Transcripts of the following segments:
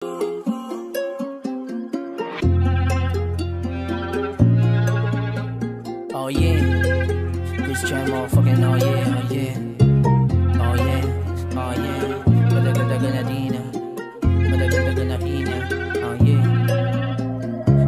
Oh yeah, this jam motherfucking oh yeah, oh yeah, oh yeah, oh yeah. Madagal-dagal na din na, madagal-dagal na hina, oh yeah.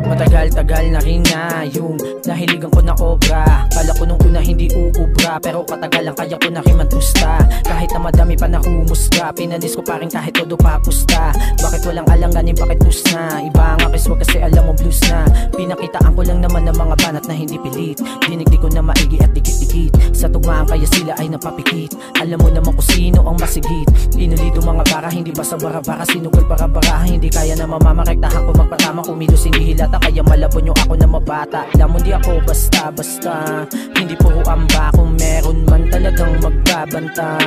Matagal-tagal na rin nga yung nahiligan ko na obra. Kala ko nung una hindi uubra, pero katagalan kaya ko na rimantusta. Kahit na madami pa na humusga, pinanis ko pa rin kahit todo papusta. Bakit walang alanganin, bakit tus na? Iba ang akis, wag kasi alam mo blues na. Pinakitaan ko lang naman ng mga banat na hindi pilit. Dinig ko na maigi at dikit-dikit. Sa tugmaan kaya sila ay napapikit. Alam mo naman kung sino ang masigit. Inulido mga bara, hindi basta bara-bara. Sinugal para-bara, hindi kaya na mamamakektahan ko magpatama. Kumilos hindi hilata, kaya malabon yung ako na mabata. Alam mo di ako basta-basta, hindi puro amba. Kung meron man talagang magbabanta,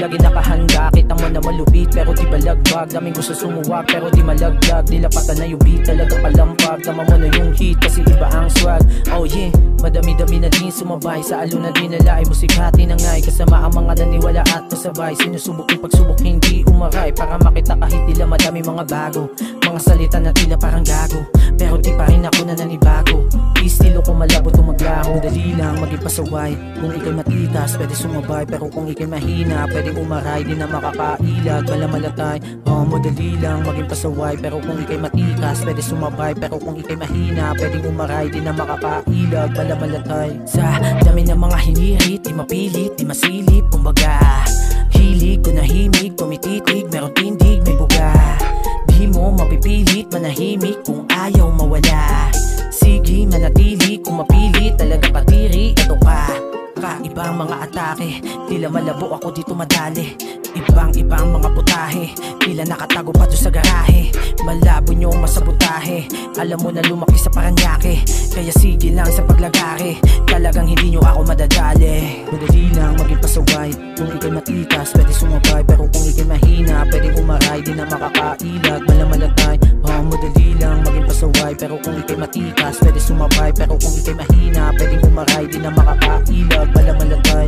lagi nakahanda, kita mo na malupit pero di balagbag. Daming gusto sumuwag pero di malaglag. Dilapatan na yung beat, talaga palampag. Tama mo na yung hit kasi iba ang swag. Oh yeah, madami-dami na din sumabay. Sa alo na dinala ay musikhati na nga'y kasama ang mga naniwala at nasabay. Sinusubok yung pagsubok hindi umaray, para makita kahit tila madami mga bago. Mga salita na tila parang gago, pero di pa rin ako na nanibago. Istilo ko malabo tumaglaho. Madali lang maging pasaway. Kung ikay matitas pwede sumabay, pero kung ikay mahina pwedeng umaray. Di na makakailag, malamalatay. Madali lang maging pasaway, pero kung ikay matikas pwede sumabay, pero kung ikay mahina pwedeng umaray. Di na makakailag, malamalatay. Sa dami ng mga hinirit, di mapilit, di masilip. Kumbaga hilig ko nahimig, tumititig, meron tindig, may buga. Di mo mapipilit, manahimik kung ayaw mawala. Sige, manatili kung mapilit, talaga katiri, ito ka. Kaibang mga atake, tila malabo ako dito madali. Ibang-ibang mga putahe, tila nakatago pa doon sa garahe. Malabo nyo masabotahe, alam mo na lumaki sa Paranaque. Kaya sige lang sa paglagari, talagang hindi nyo ako madadali. Madali lang maging pasaway, kung ikay matikas pwede sumabay, pero kung ikay mahina pwedeng umaray. Di na makakailag, malamalatay. Madali lang maging pasaway, pero kung ikay matikas pwede sumabay, pero kung ikay mahina pwedeng umaray. Di na makakailag, malamalatay.